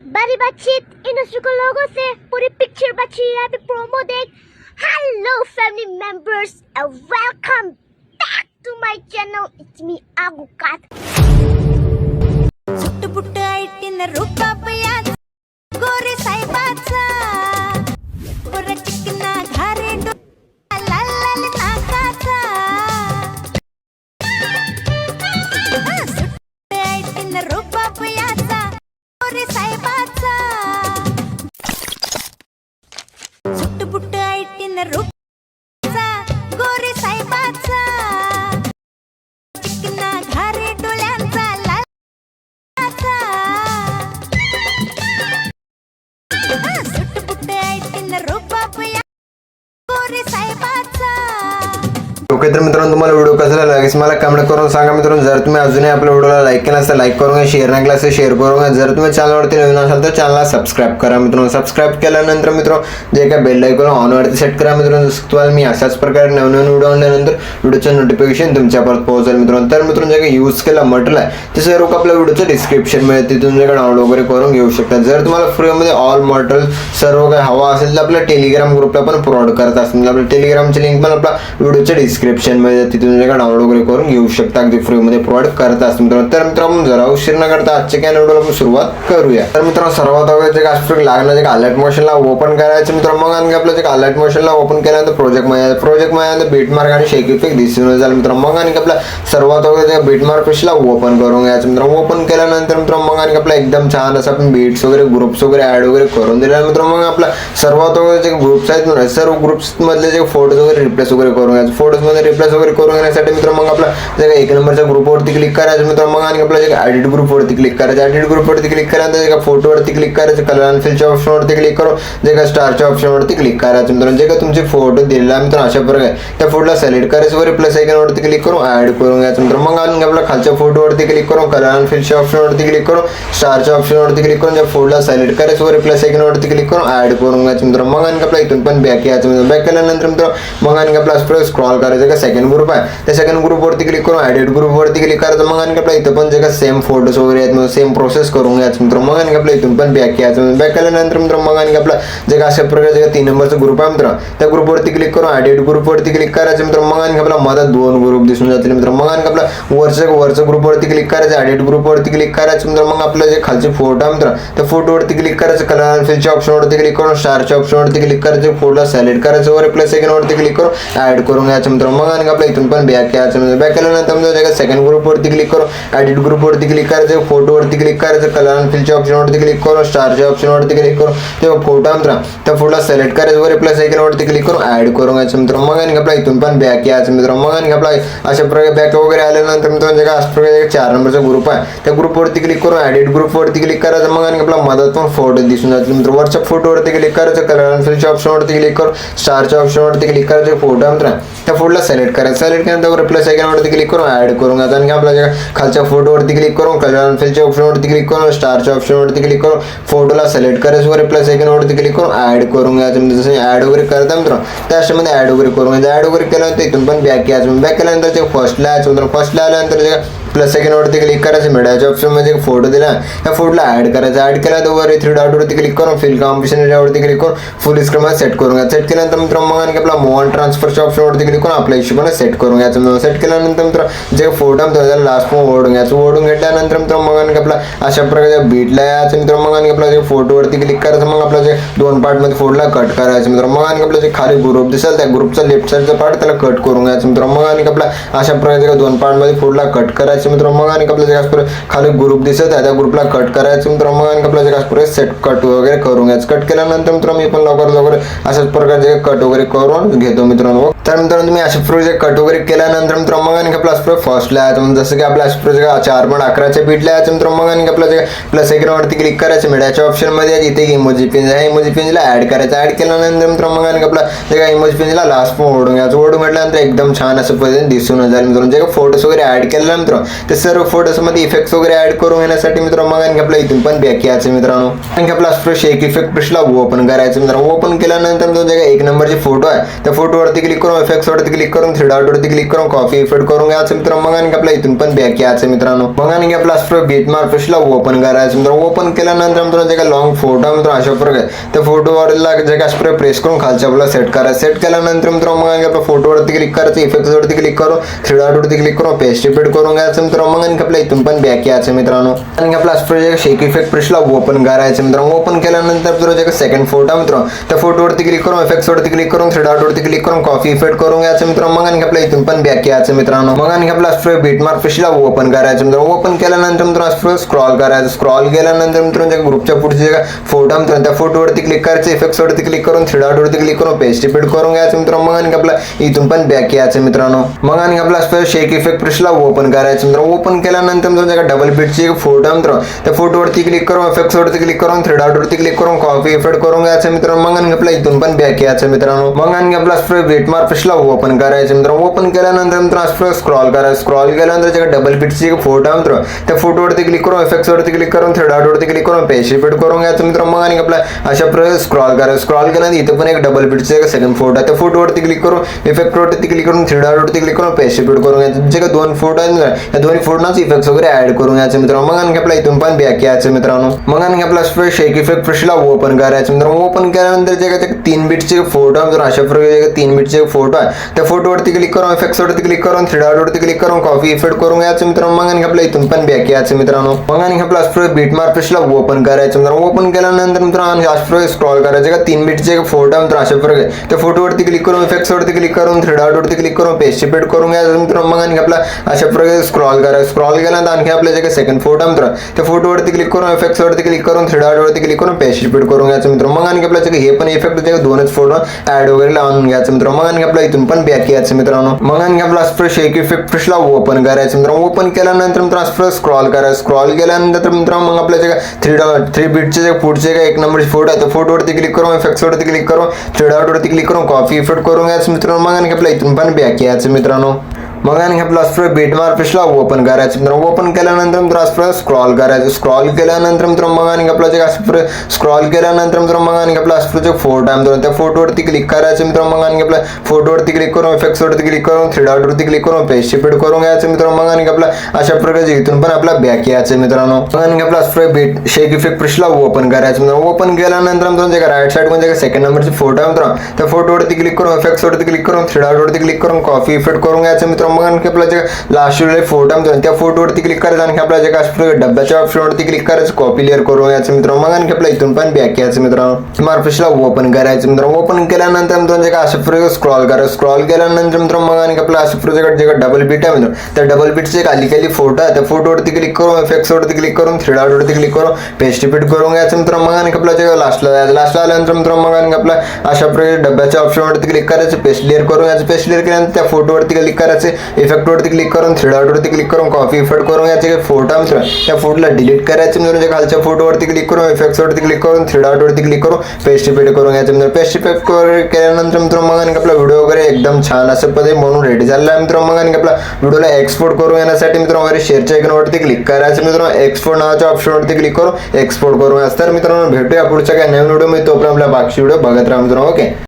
बारी बातचीत इंडस्ट्री लोगों से पूरी पिक्चर बची है अभी प्रोमो देख। Hello family members and welcome back to my channel, it's me आगुकात। सुट्टपुट्ट ऐटीन रुबाबया गोरे साहेबाचा गोरा चिकना घारे लाल लाल नाकाचा सुट्ट ऐटीन रुबाबयाचा गोरे साहेबाचा सुट्टपुट्ट ऐटीन रुबाबयाचा गोरे साहेबाचा चिकना घारे डोळ्यांचा लाल सुट्टपुट्ट ऐटीन रुबाबया गोरे साहेबाचा। ओके तर मित्रांनो, तुम्हाला व्हिडिओ कसा लागेल मला कमेंट करून सांगा मित्रांनो. जर तुम्ही अजूनही आपल्या व्हिडिओला लाईक केला असेल लाईक करून घ्या, शेअर नाही केला असेल शेअर करून घ्या. जर तुम्ही चॅनलवरती नवीन असाल तर चॅनलला सबस्क्राईब करा मित्रांनो. सबस्क्राईब केल्यानंतर मित्रांनो जे काय बेल आयकॉन ऑनवरती सेट करा मित्रांनो. तुम्हाला मी अशाच प्रकारे नवीन व्हिडिओ आणल्यानंतर व्हिडिओचं नोटिफिकेशन तुमच्यापर्यंत पोहोचेल मित्रांनो. तर मित्रांनो जे काही यूज केला मटेरियल आहे ते सर्व आपल्या व्हिडिओचं डिस्क्रिप्शन मध्ये तिथून जे काही डाउनलोड वगैरे करून घेऊ शकता. जर तुम्हाला फ्रीमध्ये ऑल मटेरियल सर्व काही हवा असेल तर आपल्या टेलिग्राम ग्रुपला पण प्रोव्हाइड करत असतील. आपल्या टेलिग्रामची लिंक पण आपल्या व्हिडिओच्या डिस्क्रिप्शन मध्ये तिथून जे काही डाउनलोड वगैरे करून घेऊ शकता. अगदी फ्रीमध्ये प्रोव्हाइड करत असतील मित्रांनो. तर मित्रांनो जरा उशीर न करता आजच्या काय व्हिडिओला आपण सुरुवात करूया. तर मित्रांनो सर्वात अगोदर जे काय लागणार जे अलर्ट मोशनला ओपन करायचं मित्रांनो. मग आणखी आपलं जे अलर्ट मोशनला ओपन केल्यानंतर प्रोजेक्ट मध्ये बीट मार्क आणि शेक इफेक्ट दिसून जाईल मित्रांनो. मग आणखी आपला सर्वात अगोदर जे बीट मार्क पेजला ओपन करून घ्यायचं मित्रांनो. ओपन केल्यानंतर मित्रांनो मग आणखी आपला एकदम छान असं आपण बीट्स वगैरे ग्रुप्स वगैरे ऍड वगैरे करून दिले मित्रांनो. मग आपला सर्वात अगोदर जे ग्रुप्स आहेत सर्व ग्रुप्स मधले जे फोटोज वगैरे रिप्लेस वगैरे करून घ्यायचं. फोटोज मध्ये रिप्लेस वगैरे करून घेण्यासाठी मित्रांनो मग आपला जे एक नंबरच्या ग्रुपवरती क्लिक करायचं मित्रांनो. मग आणि आपला जे एडिट ग्रुपवरती क्लिक करायचं. एडिट ग्रुपवरती क्लिक केल्यानंतर जे फोटोवरती क्लिक करायचं. कलर अँड फिलच्या ऑप्शनवरती क्लिक करून जे का स्टारच्या ऑप्शनवरती क्लिक करायचं मित्रांनो. जे का तुमचे फोटो दिलेला मित्रांनो अशा प्रकारे त्या फोटोला सिलेक्ट करायचं वर प्लस आयकॉनवरती क्लिक करून ऍड करून घ्यायचं मित्रांनो. मग आणि आपल्या खालच्या फोटोवरती क्लिक करून कलर अँड फिलच्या ऑप्शनवरती क्लिक करून स्टारच्या ऑप्शनवरती क्लिक करून त्या फोटोला सिलेक्ट करायचं वर प्लस आयकॉनवरती क्लिक करून ऍड करून घ्यायचं मित्रांनो. मग आणि आपला इथून पण बॅक यायचं मित्रांनो. बॅक केल्यानंतर मित्रांनो मग आणि आपला स्क्रॉल करायचं का सेकंड ग्रुप आहे त्या सेकंड ग्रुपवरती क्लिक करून एडिट ग्रुपवरती क्लिक करायचं. मग आणि आपला इथं पण जे का सेम फोटोज वगैरे आहेत सेम प्रोसेस करून घ्यायचं मित्रांनो. मग आणि आपला इथून पण बॅक यायचं. बॅक केल्यानंतर मित्रांनो मग आणि आपला जे का अशा प्रकारचे 3 नंबरचा ग्रुप आहे मित्रांनो त्या ग्रुपवरती क्लिक करून एडिट ग्रुपवरती क्लिक करायचं मित्रांनो. मग आणि आपला मधात 2 ग्रुप दिसून जातील मित्रांनो. मग आणि आपला वरच्या ग्रुपवरती क्लिक करायचं. एडिट ग्रुपवरती क्लिक करायचं मित्रांनो. मग आपलं जे खालचे फोटो आहे मित्रांनो त्या फोटोवरती क्लिक करायचं. कलर अँड फिलच्या ऑप्शनवरती क्लिक करून स्टारच्या ऑप्शनवरती क्लिक करायचं. फोटोला सिलेक्ट करायचं वर प्लस आयकॉनवरती क्लिक करून ऍड करून घ्यायचं मित्रांनो. मग आणि आपला इथून पण बॅक यायचं. बॅक केल्यानंतर सेकंड ग्रुपवरती क्लिक करून एडिट ग्रुपवरती क्लिक करायचं. फोटोवरती क्लिक करायचं. कलर अँड फिलच्या ऑप्शनवरती क्लिक करून स्टारच्या ऑप्शनवरती क्लिक करून तेव्हा फोटो मित्रांनो त्या फोटोला सिलेक्ट करायचं वर प्लस आयकॉनवरती क्लिक करून ऍड करून घ्यायचं मित्रांनो. मग आणि आपला इथून पण बॅक यायचं मित्रांनो. मग आणि आपला अशा प्रकारे बॅक वगैरे आल्यानंतर मित्रांनो जे काय अशा प्रकारे 4 नंबरचा ग्रुप आहे त्या ग्रुपवरती क्लिक करून एडिट ग्रुपवरती क्लिक करायचं. मग आणि आपला मदत पण फोटो दिसून जातील मित्रांनो. वरच्या फोटोवरती क्लिक करायचं. कलर अँड फिलच्या ऑप्शनवरती क्लिक करून स्टारच्या ऑप्शनवरती क्लिक करायचं. फोटो मित्रांनो त्या फोटोला सिलेक्ट करायचं. सिलेक्ट केल्यानंतर प्लस आयकॉनवरती क्लिक करून ऍड करून घ्यायचं. आणि आपल्या खालच्या फोटोवरती क्लिक करून कलर अँड फिलच्या ऑप्शनवरती क्लिक करून स्टारच्या ऑप्शनवरती क्लिक करून फोटोला सिलेक्ट करायचं. वर प्लस आयकॉनवरती क्लिक करून ऍड करून घ्यायचं. जसं ऍड वगैरे करता मित्रांनो त्या अशामध्ये ऍड वगैरे करून घ्यायचं. ऍड वगैरे केल्यानंतर इथून पण बॅक यायचं. बॅक केल्यानंतर ते फर्स्टला यायचं मित्रांनो. फर्स्टला आल्यानंतर जे प्लस आयकॉनवरती क्लिक करायचं. मीडियाच्या ऑप्शन मध्ये फोटो दिला त्या फोटोला ऍड करायचं. ऍड केल्यानंतर वर 3 डॉटवरती क्लिक करून फिल कॉम्बिनेशन एरियावरती क्लिक करून फुल स्क्रीन मध्ये सेट करून घ्यायचं. सेट केल्यानंतर मित्रांनो मग आणखी आपला मूव अँड ट्रान्सफरच्या ऑप्शनवरती क्लिक करून आपल्या हिशोबाने सेट करून घ्यायचं. सेट केल्यानंतर मित्रांनो जे फोटो त्याला लास्ट पण ओढून घ्यायचं. ओढून घेतल्यानंतर मित्रांनो मग आणखी आपला अशा प्रकारच्या बीटला यायचं मित्रांनो. मग आणखी आपला जे फोटोवरती क्लिक करायचं. मग आपला जे 2 पार्ट मध्ये फोटोला कट करायचं मित्रांनो. मग आणखी आपला जे खाली ग्रुप दिसेल त्या ग्रुपचा लेफ्ट साईडचा पार्ट त्याला कट करून घ्यायचं मित्रांनो. मग आणखी आपला अशा प्रकारचे 2 पार्ट मध्ये फोटोला कट करायचं मित्रांनो. मग आणखी आपला जे खाली ग्रुप दिसत आहे त्या ग्रुपला कट करायचं मित्रांनो. मग आणखी आपला जे सेट कट वगैरे करून घ्यायचं. कट केल्यानंतर मित्रांनो मी पण लवकर अशाच प्रकारचे कट वगैरे करून घेतो मित्रांनो. तर मित्रांनो तुम्ही अशा प्रकारे कट वगैरे केल्यानंतर मित्रांनो मग आणखी आपला फर्स्टला यायचं. जसं की आपल्या 4.11च्या बीटला यायचं मित्रांनो. मग आणखी आपला जे प्लस आयकॉनवरती क्लिक करायचं. मीडियाच्या ऑप्शन मध्ये इथे इमोजी पिन आहे. इमोजी पिनला ऍड करायचं. ऍड केल्यानंतर मित्रांनो मग आणखी आपला जे काय इमोजी पिनला लास्ट पण ओढून घ्यायचं. ओढून घेतल्यानंतर एकदम छान असं पद्धतीने दिसून जाईल मित्रांनो. जे फोटोज वगैरे ऍड केल्यानंतर ते सर्व फोटोजमध्ये इफेक्ट्स वगैरे ऍड करून घेण्यासाठी मित्रांनो मग आणखी आपल्या इथून पण बॅक यायचं मित्रांनो. आणखी आपला शेक इफेक्ट ब्रशला ओपन करायचं मित्रांनो. ओपन केल्यानंतर तो जे एक नंबरचे फोटो आहे त्या फोटोवरती क्लिक करून इफेक्ट्स वरती क्लिक करून थ्री डॉट वरती क्लिक करून कॉपी इफेक्ट करून घ्यायचं मित्रांनो. मग आणखी आपल्या इथून पण बॅक यायचं मित्रांनो. मग आणखी आपला बीटमार्क ब्रशला ओपन करायचं मित्रांनो. ओपन केल्यानंतर मित्रांनो जे लॉंग फोटो मित्रांनो अशा प्रकारे त्या फोटोवरला जे काय स्प्रे प्रेस करून खालच्या आपल्याला सेट करायचं. सेट केल्यानंतर मित्रांनो मग आपल्या फोटोवरती क्लिक करायचं इफेक्ट्स वरती क्लिक करून थ्री डॉट वरती क्लिक करून पेस्ट इफेक्ट करून घ्यायचं मित्रांनो. मग आणखी आपल्या इथून पण बॅक यायचं मित्रांनो. आणि आपला शेक इफेक्ट ब्रशला ओपन करायचं मित्रांनो. ओपन केल्यानंतर मित्रांनो जे सेकंड फोटो मित्रांनो त्या फोटोवरती क्लिक करून इफेक्ट्स वरती क्लिक करून थ्री डॉट वरती क्लिक करून कॉपी इफेक्ट करून घ्यायचं मित्रांनो. मग आणखी आपल्या इथून पण बॅक यायचं मित्रांनो. मग आणखी आपला बीटमार्क ब्रशला ओपन करायचं मित्रांनो. ओपन केल्यानंतर मित्रांनो स्क्रॉल करायचं. स्क्रॉल केल्यानंतर मित्रांनो जे ग्रुपच्या पुढचे जे फोटो मित्रांनो त्या फोटोवरती क्लिक करायचं इफेक्ट्स वरती क्लिक करून थ्री डॉट वरती क्लिक करून पेस्ट इफेक्ट करून घ्यायचं मित्रांनो. मग आणखी आपला इथून पण बॅक यायचं मित्रांनो. मग आणखी आपला शेक इफेक्ट ब्रशला ओपन करायचं मित्रांनो. ओपन केल्यानंतर मित्रांनो जे डबल बीटचे फोटो मित्रांनो त्या फोटोवरती क्लिक करून इफेक्ट्स वरती क्लिक करून थ्री डॉट वरती क्लिक करून कॉपी इफेक्ट करून घ्यायचं मित्रांनो. मग आणखी आपला इथून पण बॅक यायचं मित्रांनो. मग आणखी आपला बीटमार्क ब्रशला ओपन करायचं मित्रांनो. ओपन केल्यानंतर मित्रांनो स्क्रॉल करायचं. स्क्रॉल केल्यानंतर जे डबल बीटचे फोटो मित्रांनो त्या फोटोवरती क्लिक करून इफेक्ट्स वरती क्लिक करून थ्री डॉट वरती क्लिक करून पेस्ट इफेक्ट करून घ्यायचं मित्रांनो. मग आणखी आपला अशा प्रकारे स्क्रॉल करायचं. स्क्रॉल केल्यानंतर इथं पण एक डबल बीटचे सेकंड फोटो आहे त्या फोटोवरती क्लिक करून इफेक्ट वरती क्लिक करून थ्री डॉट वरती क्लिक करून पेस्ट इफेक्ट करून घ्यायचं. जे दोन फोटो आहेत या दोन्ही फोटोनाच इफेक्ट्स वगैरे ऍड करून घ्यायचं मित्रांनो. मग आणखी आपला इथून पण बॅक यायचं मित्रांनो. मग आणखी आपला शेक इफेक्ट ब्रशला ओपन करायचं मित्रांनो. ओपन केल्यानंतर जे काय 3 बीटचे फोटो मित्रांनो अशा प्रकारे 3 बीटचे फोटो आहे त्या फोटोवरती क्लिक करून इफेक्ट्स वरती क्लिक करून थ्री डॉट वरती क्लिक करून कॉपी इफेक्ट करून घ्यायचं मित्रांनो. मग आणखी आपला इथून पण बॅक यायचं मित्रांनो. मग आणखी आपला बीटमार्क ब्रशला ओपन करायचं मित्रांनो. ओपन केल्यानंतर मित्रांनो अशा स्क्रॉल करायचं का 3 बीटचे फोटो मित्रांनो अशा प्रकारे त्या फोटोवरती क्लिक करून इफेक्ट्स वरती क्लिक करून थ्री डॉट वरती क्लिक करून पेस्ट इफेक्ट करून घ्यायचं मित्रांनो. मग आणखी आपला अशा प्रकारे स्क्रॉल करायचं. स्क्रॉल केल्यानंतर आणखी आपल्या जे सेकंड फोटो मित्रांनो त्या फोटोवरती क्लिक करून इफेक्ट्स वरती क्लिक करून थ्री डॉट वरती क्लिक करून पेस्ट इफेक्ट करून घ्यायचं मित्रांनो. मग आणखी आपल्या हे पण इफेक्ट जे दोनच फोटो ऍड वगैरे लावून घ्यायचं मित्रांनो. मग आणखी आपला इथून पण बॅक यायचं मित्रांनो. मग आणखी आपला शेक इफेक्ट ब्रशला ओपन करायचं मित्रांनो. ओपन केल्यानंतर मित्रांनो स्क्रॉल करायचं. स्क्रॉल केल्यानंतर मित्रांनो मग आपल्या जे 3 बीटचे जे पुढचे एक नंबरचे फोटो आहे त्या फोटोवरती क्लिक करून इफेक्ट्स वरती क्लिक करून थ्री डॉट वरती क्लिक करून कॉपी इफेक्ट करून घ्यायचं मित्रांनो. मग आणखी आपल्या इथून पण बॅक यायचं मित्रांनो. मग आणखी आपला बीटमार्क ब्रशला ओपन करायचं मित्रांनो. ओपन केल्यानंतर मित्रांनो स्क्रॉल करायचं. स्क्रॉल केल्यानंतर मित्रांनो मग आणखी आपला जे स्क्रॉल केल्यानंतर मित्रांनो मग आणखी आपला जे फोटो आहे मित्रांनो त्या फोटोवरती क्लिक करायचं मित्रांनो. मग आणखी आपल्या फोटोवरती क्लिक करून इफेक्ट्स वरती क्लिक करून थ्री डॉट वरती क्लिक करून पेस्ट इफेक्ट करून घ्यायचं मित्रांनो. मग आणखी आपला अशा प्रकारे इथून पण आपला बॅक यायचं मित्रांनो. मग आणखी आपला शेक इफेक्ट ब्रशला ओपन करायचं मित्रांनो. ओपन केल्यानंतर मित्रांनो जे राईट साइड मध्ये सेकंड नंबरचे फोटो आहे मित्रांनो त्या फोटोवरती क्लिक करून इफेक्ट्स वरती क्लिक करून थ्री डॉट वरती क्लिक करून कॉपी इफेक्ट करून घ्यायचं मित्रांनो. मग आणखी आपला जे लास्ट फोटो मित्रांनो त्या फोटोवरती क्लिक करायचं. आणखी आपल्या जे काय डब्याच्या ऑप्शनवरती क्लिक करायचं कॉपी लेअर करून घ्यायचं मित्रांनो. मग आणखी आपल्या इथून पण बॅक यायचं मित्रांनो. मार्फिशला ओपन करायचं मित्रांनो. ओपन केल्यानंतर मित्रांनो जे काय अशा प्रकारे स्क्रॉल करायचं. स्क्रॉल केल्यानंतर मित्रांनो मग आणखी आपल्या अशा प्रकारे जे डबल बीट आहे मित्रांनो त्या डबल बीटचे खाली फोटो आहे त्या फोटोवरती क्लिक करून इफेक्ट्स वरती क्लिक करून थ्री डॉट वरती क्लिक करून पेस्ट इफेक्ट करून घ्यायचं मित्रांनो. मग आणखी आपल्या जे लास्टला आल्यानंतर मित्रांनो मग आणखी आपल्या अशा प्रकारे डब्याच्या ऑप्शनवरती क्लिक करायचं पेस्ट लेअर करून घ्यायचं. पेस्ट लेअर केल्यानंतर त्या फोटोवरती क्लिक करायचं इफेक्ट वरती क्लिक करून थ्री डॉट वरती क्लिक करून कॉपी इफेक्ट करून घ्यायचे फोटो मित्रांनो त्या फोटोला डिलीट करायचं म्हणजे खालच्या फोटोवरती क्लिक करून इफेक्ट्स वरती क्लिक करून थ्री डॉट वरती क्लिक करून पेस्ट इफेक्ट करून घ्यायचं मित्रांनो. पेस्ट इफेक्ट केल्यानंतर मित्रांनो मग आणखी आपला व्हिडिओ वगैरे एकदम छान असं पद्धतीने म्हणून रेडी झालेला आहे मित्रांनो. मग आणखी आपला व्हिडिओला एक्सपोर्ट करून येण्यासाठी मित्रांनो वगैरे शेअरच्या आयकॉनवरती क्लिक करायचं मित्रांनो. एक्सपोर्ट नावाच्या ऑप्शनवरती क्लिक करून एक्सपोर्ट करून घ्यायचं. तर मित्रांनो भेटूया पुढच्या काही नवीन व्हिडिओ मध्ये. तोपर्यंत आपल्या बाकी व्हिडिओ बघत राहा मित्रांनो. ओके.